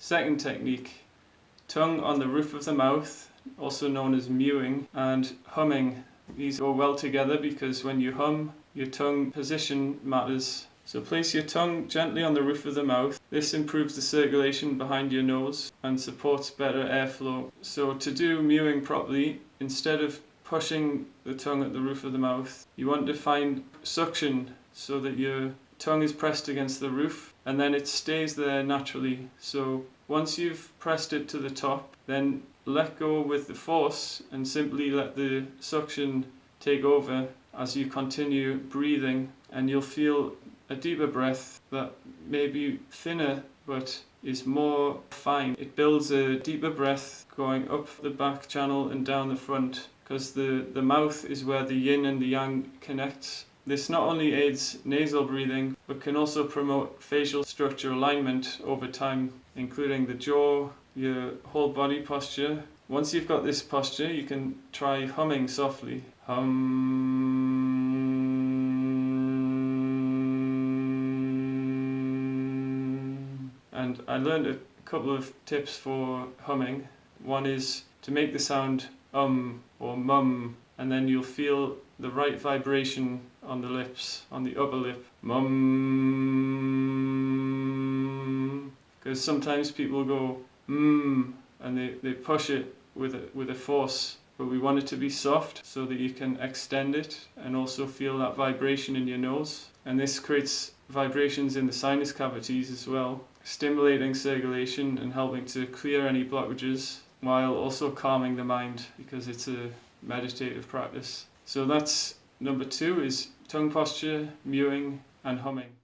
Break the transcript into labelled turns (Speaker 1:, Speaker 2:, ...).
Speaker 1: Second technique, tongue on the roof of the mouth, also known as mewing, and humming. These go well together because when you hum, your tongue position matters. So place your tongue gently on the roof of the mouth. This improves the circulation behind your nose and supports better airflow. So to do mewing properly, instead of pushing the tongue at the roof of the mouth, you want to find suction so that your tongue is pressed against the roof and then it stays there naturally. So once you've pressed it to the top, then let go with the force and simply let the suction take over as you continue breathing, and you'll feel a deeper breath that may be thinner but is more fine. It builds a deeper breath going up the back channel and down the front because the mouth is where the yin and the yang connects. This not only aids nasal breathing but can also promote facial structure alignment over time, including the jaw, your whole body posture. Once you've got this posture, you can try humming softly. Hum. And I learned a couple of tips for humming. One is to make the sound or mum, and then you'll feel the right vibration on the lips, on the upper lip. Mum. Because sometimes people go and they push it with a force, but we want it to be soft so that you can extend it and also feel that vibration in your nose. And this creates vibrations in the sinus cavities as well, stimulating circulation and helping to clear any blockages while also calming the mind because it's a meditative practice. So that's number 2, is tongue posture, mewing and humming.